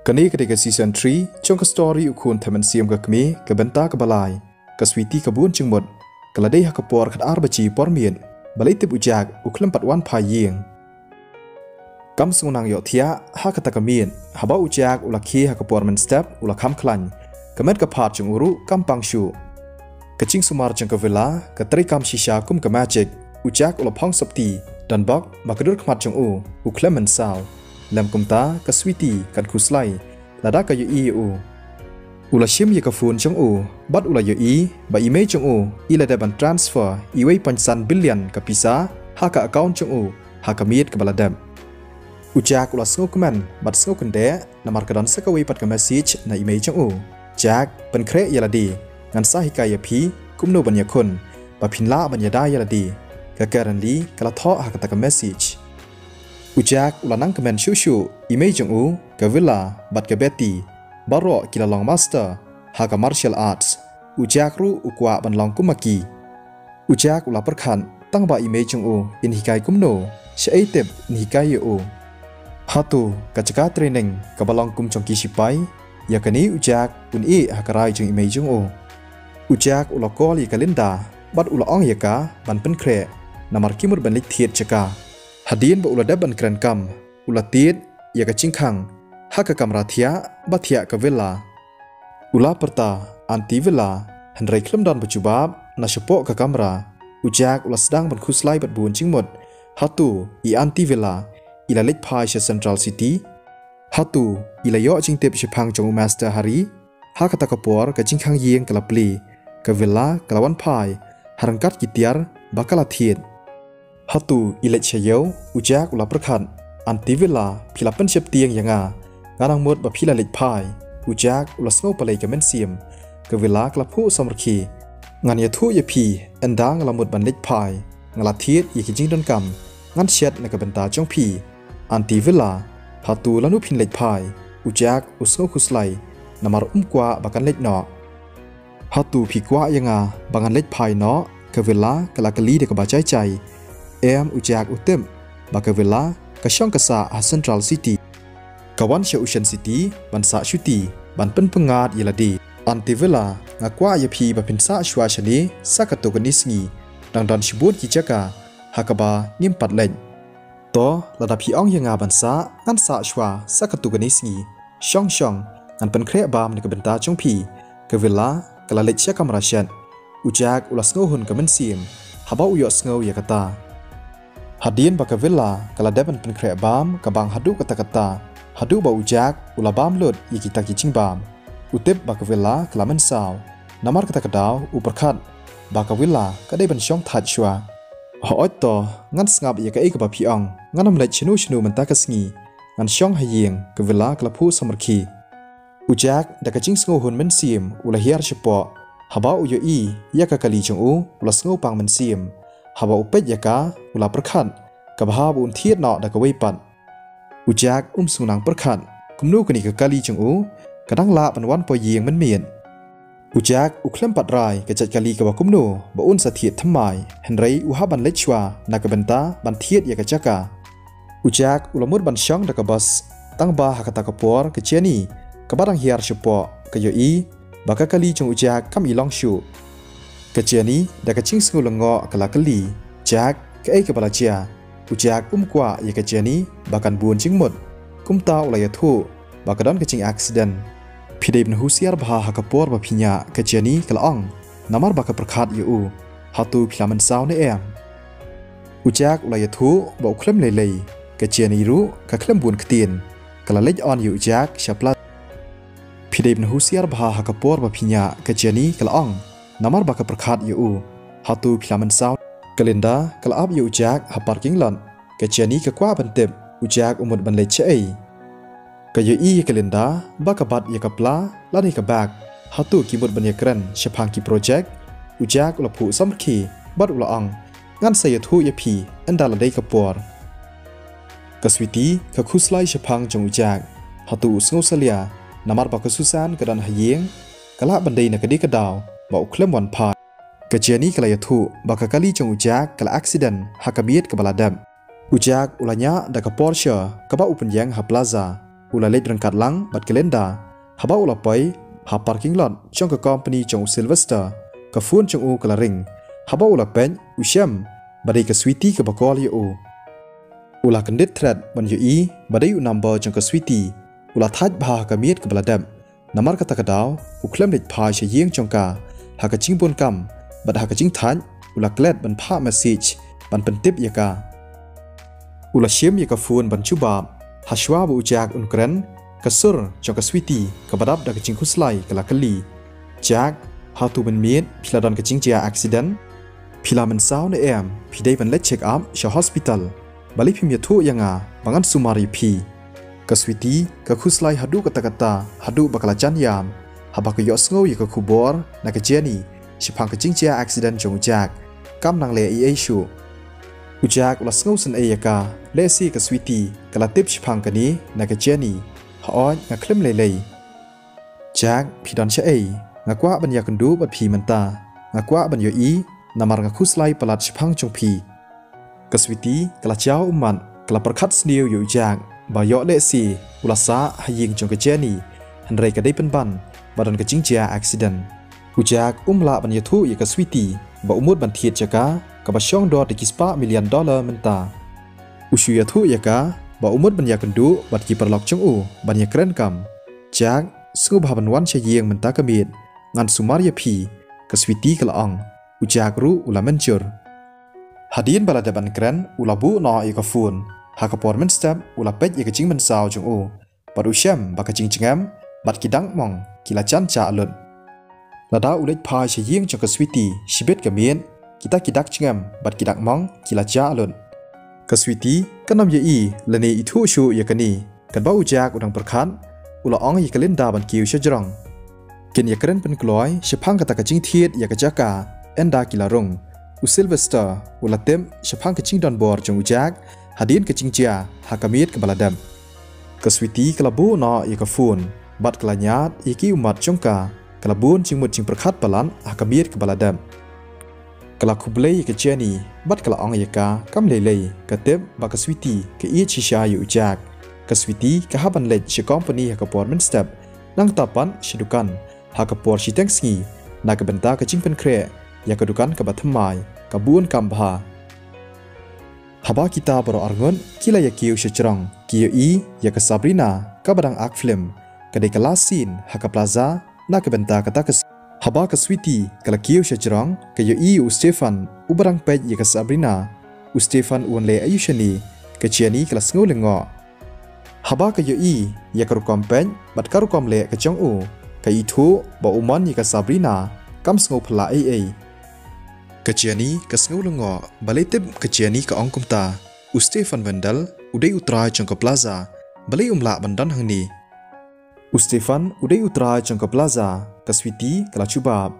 Kini ketika season 3, trong ke story ukun teman siam ke kami ke benta ke balai, ke sweetie ke bun cengmut, ke ladai hak por kat arbaci por mien, balai tip ujak uklam patwan payeng. Kam sungunang yok tia hak kata kemien, haba ujak ulaki hak por men step ulakam klan, kemet ke part jeng uru kam pangshu. Kecing sumar jeng ke villa, ke teri kam shisha kum ke magic, ujak ulapang septi, dan bak makadur kemat jeng uklam mensal. Lam kumta ke sweetie kan kuslai lada ka yu u ula shim ye ka phone chang bat ula yu ba email chang ila da ban transfer iwei pansan billion ka pisa ha ka account chang ha ka miet ka baladam ujak ula sngo kman bat sngo kende namar ka dan sa ka wei pat ka message na email chang jak ban kre yala di ngan sa hikaya phi kumno ban yakun ba phinla ban yada yala di ka currently kala tho ha ka message Ujak ulanang kemen shushu, email jeng ke villa, bat ke Betty, baro kila long master, haka martial arts, ujak ru ukwa ban long kumaki. Ujak ula perkan, tang ba email jeng in hikai kumno, syaitib in hikai Hatu, kacaka training, ke balong kum chongki sipai, ya kani ujak un haka rai jeng email jeng Ujak ula call ya kalinda, bat ula ong ya ka, ban penkre, namar kimur ban lik thiet caka. Hadian ba ula daban keren kam, ula tiet, ya ka cingkang, haka kamratia, batia ke villa. Ula perta, anti villa, hendrai klem dan berjubab, na sepok ke kamera, ujak ula sedang berkuslai berbun cingmut, hatu, i anti villa, ila lik pai se Central City, hatu, ila yok cingtip sepang jong master hari, haka takapor ke cingkang yeng ke lapli, ke villa, ke lawan pai, harangkat kitiar, bakal tiet. Hatu ilet syayau, ujak ula perkan, anti villa, pila pensiap tiang yanga, ngarang mut ba pila lit pai, ujak ula sngo palai ke mensiam, ke villa kelapu samarki, ngan ya thu ya pi, endang ngalamut ban lit pai, ngalatit ya kijing don kam, ngan syat na ke benta jong pi, anti villa, hatu lanu pin lit pai, ujak usngo kuslai, namar kwa bakan lit no. Hatu pi kwa yanga, bangan lit pai no, ke villa kelakali de ke bacai cai, ujak utem baka villa ka syong kasa a Central City kawan sya Ocean City ban sa syuti ban pen pengat yeladi anti villa ngakwa ya phi ba pinsa shwa shani sakato kanisngi dang dan shibut ki jaka hakaba ngimpat leng to lada phi ong yanga ban sa ngan sa shwa sakato kanisngi syong ngan pen kre bam ne ka benta chong phi ka villa kala lech sya kamra shan ujak ulas ngohun ka mensim haba uyo sngo ya kata Hadian baka villa kala depan penkre bam kabang hadu kata-kata hadu ba ujak ula bam lut iki tak cing bam utip baka villa kala mensau namar kata kedau uperkat baka villa kadai ban syong that shwa hoot to ngan sngap ya ka ba piang ngan amlet chnu menta ka sngi ngan syong hayeng ke villa kala pu samarki ujak da ka cing sngo hun mensim ula hiar shepo haba uyo ya ka kali chung ula sngo pang mensim haba upet yaka ula perkan kabah bun thiet no da ka weipan ujak sunang perkan kumnu kani ka kali chung kadang la pan wan po yeng men mien ujak uklem pat rai ka chat kali ka ba kumnu ba un sa thiet thamai henrei haban lechwa na ka benta ban thiet yaka chaka ujak ulamur ban syang da ka bas tang ba hakata ka por ka cheni ka barang hiar shupo ka baka kali chung ujak kam ilong shu Keciani dah kecing sengulengo kelakali, jak ke kepala cia, ujak kwa ya keciani bahkan buon cingmut, kumta ulaya tu, bakadan kecing aksiden. Pidai benahusiar bahah hakapor bapinya keciani kelaong, namar baka perkat yu, hatu pilaman saw ne Ujak ulaya tu ba uklem lelei, keciani ru kaklem buon ketin, kalalej on yu ujak syaplat. Pidai benahusiar bahah hakapor bapinya keciani kelaong. Namar baka perkat yu hatu pilaman saw kalenda kalab yu ujak ha parking lot keciani ka kwa bantep ujak umut ban leche ka yu kalenda baka bat ya kapla lani ka bak hatu kimut ban yakran syapang ki project ujak ulapu samki bat ulaang ngan saya thu ya pi andala dei kapor ka switi ka khuslai syapang jong ujak hatu sngo salia namar baka susan kadan hayeng kala bandai na kadi kadaw bau klem wan pa keciani kala yathu baka kali jong ujak kala accident hakabiet ke baladam ujak ulanya da ka Porsche ka ba upen yang ha plaza ula lej rangkat lang bat kalenda haba ula pai ha parking lot chong ka company chong Sylvester ka phone chong u kala ring haba ula pen usyam badai ka sweetie ka bakol ye u ula kendit thread ban yo i badai u number chong ka sweetie ula thaj bha ka miet ka baladam namar ka takadaw u klem lej pha she yeng chong ka ha ka ching pon kam bad ha ka ching thaj ula klet ban pha message ban pentip ya ka ula syem ya ka phone ban chuba hashwa bu jak unkren kasur chong ka sweetie ka badap da ka ching khuslai kala kali jak how to ban miet phila don ka ching chia accident phila man saw na em phidai ban let check up sha hospital bali phim ya thu yanga bangan sumari phi ka sweetie ka khuslai hadu ka takata hadu bakala chan yam haba ka yo sngo ya ka khubor na ka jeni shipang ka ching chia accident chong jak kam nang le ai shu ujak ula sngo san ai ka le si ka sweetie kala tip shipang ka ni na ka jeni ha nga klem le le jak phidon cha ai nga kwa ban ya kan du bat phi manta nga kwa ban yo i namar nga khuslai palat shipang chong phi ka sweetie kala chao man kala parkhat sniu yo jak ba yo le si ula sa haying chong ka jeni han rei ka dei pen ban badan ka ching chia accident ujak la ban ya thu ya ka sweetie ba umut ban thiet chaka ka ba shong do de $1 million menta ushu ya thu ya ka ba umut ban ya kan du bat ki perlok chong u ban ya kren kam jak sngub ha ban wan che yeng menta ka mit ngan sumar ya phi ka sweetie kala ong ujak ru ula menchur hadin bala da ban kren ula bu no ya ka phone ha ka pormen step ula pet ya ka ching man saw chong u bat usyam ba ka ching chingam bat ki dang mong kila chan cha alun lada ulet pha che yeng chong ka sweetie shibet ka mien kita kidak chingam bat kidak mong kila cha alun ka sweetie kanam ye i lane I thu shu ya kani kan ba ujak udang perkhan ula ong ya kalenda ban kiu shajrong ken ya kren pen kloi shapang ka ta ka ching thiet ya ka jaka enda kila rong u Sylvester ula tem shapang ka ching don bor chong ujak hadin ka ching chia ha kamit ka baladam ka sweetie kala bu no ya ka phone bat kala nyat iki umat chongka kala bun ching mut ching perkhat palan ha kamit ka baladam kala kublei ka jeni bat kala ong ya ka kam lelei ka tep ba ka sweetie ka i chisha yu jak ka sweetie ka haban lej she company ha ka pormen step nang tapan shidukan ha ka por shi thanksngi na ka benta ka chingpen kre ya ka dukan ka bathamai ka bun kam bha haba kita baro arngon kila ya kiu shechrong kiu I ya ka Sabrina ka badang ak film ka de kala scene ha ka plaza na ka benta ka ta ka haba ka sweetie kala kiu shechrong ka yo I u Stefan u barang pej ya ka Sabrina u Stefan un le ayushani ka chiani kala sngo lengo haba ka yo I ya ka rukom pej bat ka rukom le ka chong u ka I thu ba uman ya ka Sabrina kam sngo phla ai ka chiani ka sngo lengo balai tip ka chiani ka ong kumta u Stefan Vandal udai utra chong ka plaza balai umla bandan hangni u Stefan udai utra chong ka plaza ka sweetie kala chubab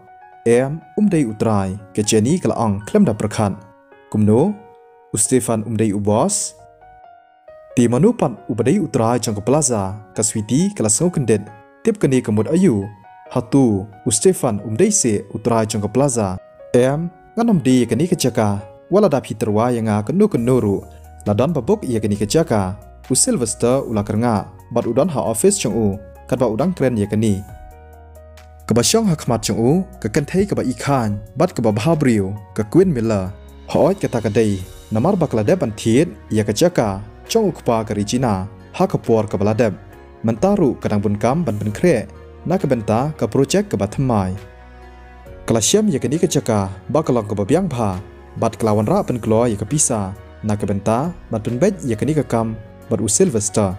dei utrai ka chiani kala ong klem da prakhan kumno u Stefan dei u boss ti manupan u badai utrai chong ka plaza ka sweetie kala sngo kendet tip kani kamut ayu hatu u Stefan dei se utrai chong ka plaza nganam di kani ka chaka wala da phitarwa yanga kanu kanuru ladan babok ia kani ka chaka u Sylvester ula karnga bat udan ha office chong u kadba udang kren ya kani ka ba shong ha khmat chong u ka kan thei ka ba I khan bat ka ba bhabriu ka Queen Miller hoit ka ta ka dei namar bakla de ban thiet ya ka chaka chong u khpa ka Regina ha ka por ka bala deb mantaru kadang bun kam ban ban kre na ka benta ka project ka ba thamai kala syam ya kani ka chaka ba kalong ka ba byang bha bat klawan ra pen klo ya ka pisa na ka benta bat pen bet ya kani ka kam bat u Sylvester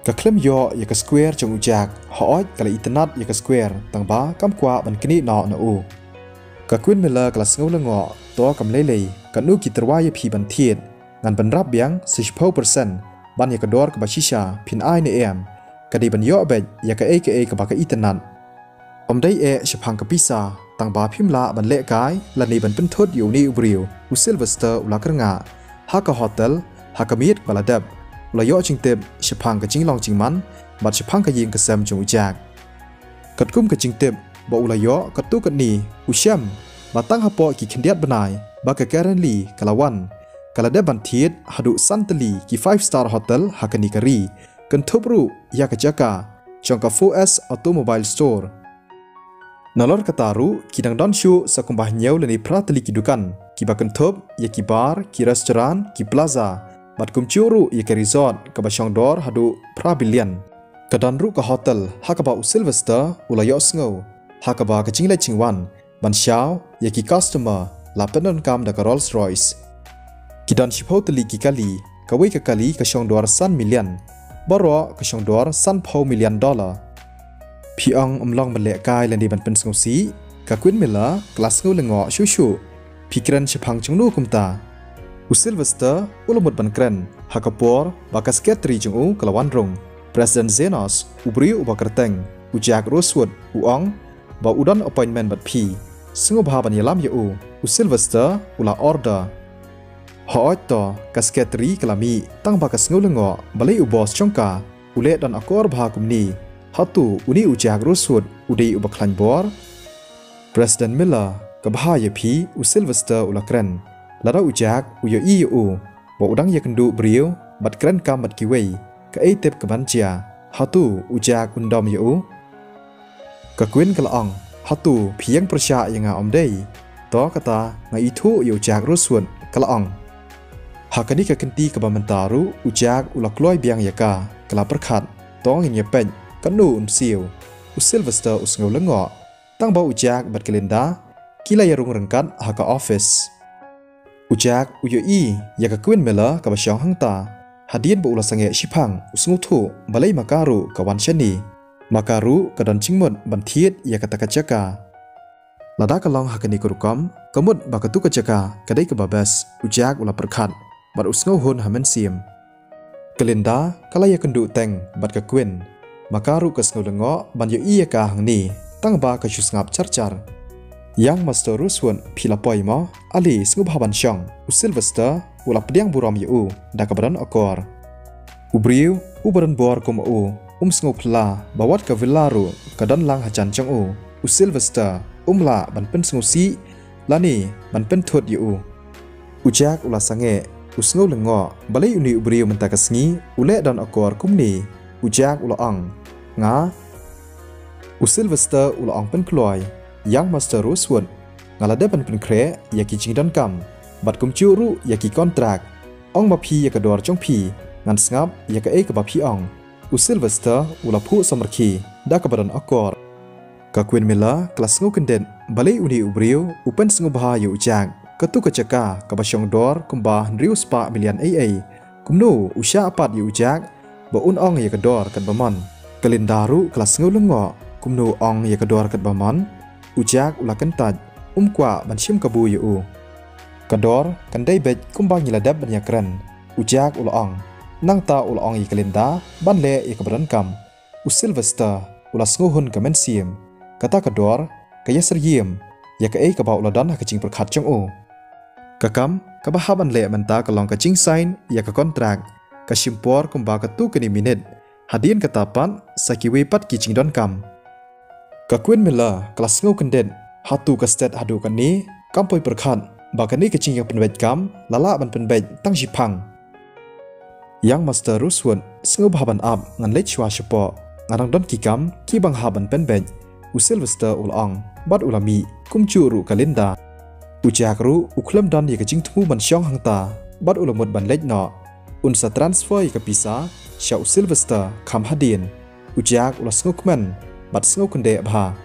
ka klem yo ya ka square chong ujak hoit kala internet ya ka square tang ba kam kwa ban kini no na u ka Queen Miller kala sngo lengo to kam lelei ka nu ki terwa ya phi ban thiet ngan ban rap byang 60% ban ya ka dor ka ba shisha phin ai ne em ka di ban yo bet ya ka aka ka ba ka internet dei shapang ka pisa tang ba phim la ban le kai la ni ban pen thot yu ni ubriu u Sylvester ula karnga ha ka hotel ha ka miet baladab la yo ching tep shapang ka ching long ching man bat shapang ka ying ka sam chung jak kat kum ka ching tep ba ula yo ka tu ka ni u syam ba tang ha po ki khindiat banai ba ka currently kalawan kala de ban thiet hadu santali ki 5-star hotel ha ka ni kari ka Kentubru ya kejaka jangka 4S Automobile Store. Nalor kataru kidang donshu sakumbah nyau leni prateli kidukan kiba kentub ya kibar ki restoran ki plaza bat kumcuru ya ke resort ke basyong dor hadu prabilian kadanru ke hotel hakaba Sylvester ulayo sngo hakaba ke cinglai cingwan ban xiao ya ki customer la penon kam da Rolls Royce kidan shipho teli ki kali kawai ke kali ke syong dor san million baro ke syong dor san $1 million. Piang umlong belek kai lan di ban pen ngsi ka Queen Miller kelas ngau lengo shushu pikiran sepang chungnu kumta Sylvester ulumut ban kren hakapor bakas ketri jungu kelawan rong President Zenos ubri ubakerteng ujak Rosewood uang ba udan appointment bat pi sengu bahaban yalam yu Sylvester ula order Hoito kasketri kelami tang bakas ngau lengo balai ubos chongka ule dan akor bahakumni hatu uni ujak Rosewood udai ubaklan bor President Miller kabahaya pi Sylvester ula kren lara ujak uyo iu ba udang ya kendu brio bat kren kam bat kiwei ka etep kebancia hatu ujak undom yu ka Queen kalaang hatu piang persya yang omdei to kata ngai itu yu ujak Rosewood kalaang hakani ka kenti ka bamentaru ujak ula kloi biang yaka kala perkhat tong in yepen kanu siu Sylvester usngau lengo tang ba ujak bat kelenda kila ya rung rengkat haka office ujak uyo ya ka Queen Miller ka basyang hangta hadian ba ula sange shipang usngu thu balai makaru ka wan shani makaru ka dan chingmut ban thiet ya ka takachaka lada ka long hakani kurukam kamut ba ka tu ka jaka kadai ka babas ujak ula perkhat bat usngau hun hamen siam kelenda kala ya kendu teng bat ka Queen makaru ka snau lengo ban yo ya ka hangni tang ba ka shusngap charchar yang Master Rosewood pila poimo ali sngu bahaban syong Sylvester ula pediang buram yu da kabaran akor ubriu ubaran bor kum sngu pla bawat ka villaru kadan lang hajan chang Sylvester la ban pen sngu si lani ban pen thot yu ujak ula sange sngu lengo balai uni ubriu mentakasngi ule dan akor kumni ujak ula ang nga Sylvester ula ang pen kloy yang Master Rosewood ngalada ban pen kre yaki jingdan kam bat kumcuru yaki kontrak ong mapi yaka dor chong pi ngan ngap yaka ka bapi ong Sylvester ula phu samarki da ka badan akor ka Queen Miller kelas ngo kenden balai uni ubriu upen sngo bahayu ujak katu kacaka ka basyong dor kumba riu spa million kumno usya apat yu ujak ba ong yaka dor kat bamon kalendaru kelas ngo lengo kumno ong yaka dor kat bamon ujak ula kentaj kwa ban shim kabu yu kador kandai bet kumbang nyiladab ban yakran ujak ula ong nang ta ula ong yi kalenda ban le yi kabran kam Sylvester ula snguhun kamen siam kata kador kaya seriem ya ka ka ba ula dan hakaching perkhat chong kakam kabahaban le menta kalong kaching sign ya ka kontrak ka shimpor kumba ka tu kini minute hadin katapan sakiwe pat kicing don kam ka Queen Miller kelas ngau kendet hatu ka state hadu kan ni kampoi perkhat ba kan ni kaching yang penbet kam lala ban penbet tang jipang yang Master Rosewood sngu bahaban up ngan lech chwa shepo ngarang don kikam ki bang haban penbet Sylvester ulong bat ulami kumcuru kalenda ujak ru uklam dan ye kaching thu ban syong hangta bat ulamut ban lech no unsa transfer ye kapisa sya Sylvester kham hadin ujak ula sngu kmen bat sngu kunde bha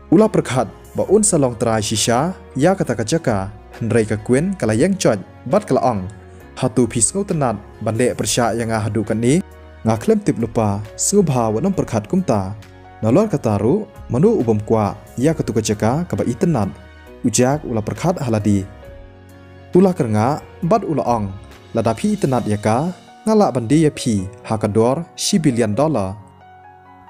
ula perkhat ba unsa long trai shisha ya kata kachaka hendrai ka Queen kala yang chot bat kala ong hatu phi sngu tanat ban le persya yang hadu kan ni nga klem tip lupa sngu bha wanam perkhat kumta nalor kataru manu ubam kwa ya katu kachaka ka ba itanat ujak ula perkhat haladi ula kernga bat ula ong lada phi itanat yaka ngala bandi ya phi hakador $1 billion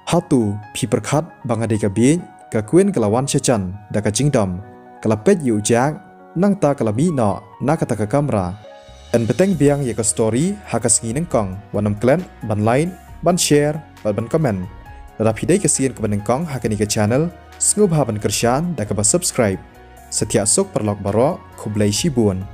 hatu phi perkhat bangade ka bi ka Queen kalawan sechan da ka jingdom kala pet yu ujak nang ta kala mi no na kata ka kamera en beteng biang ya ka story hakas ngi neng kong wanam klan ban line ban share ban comment lada phi dai ka sien ka ban kong hakani ka channel sngu ban kershan da ka ba subscribe Setia sok perlok baro kublai shibun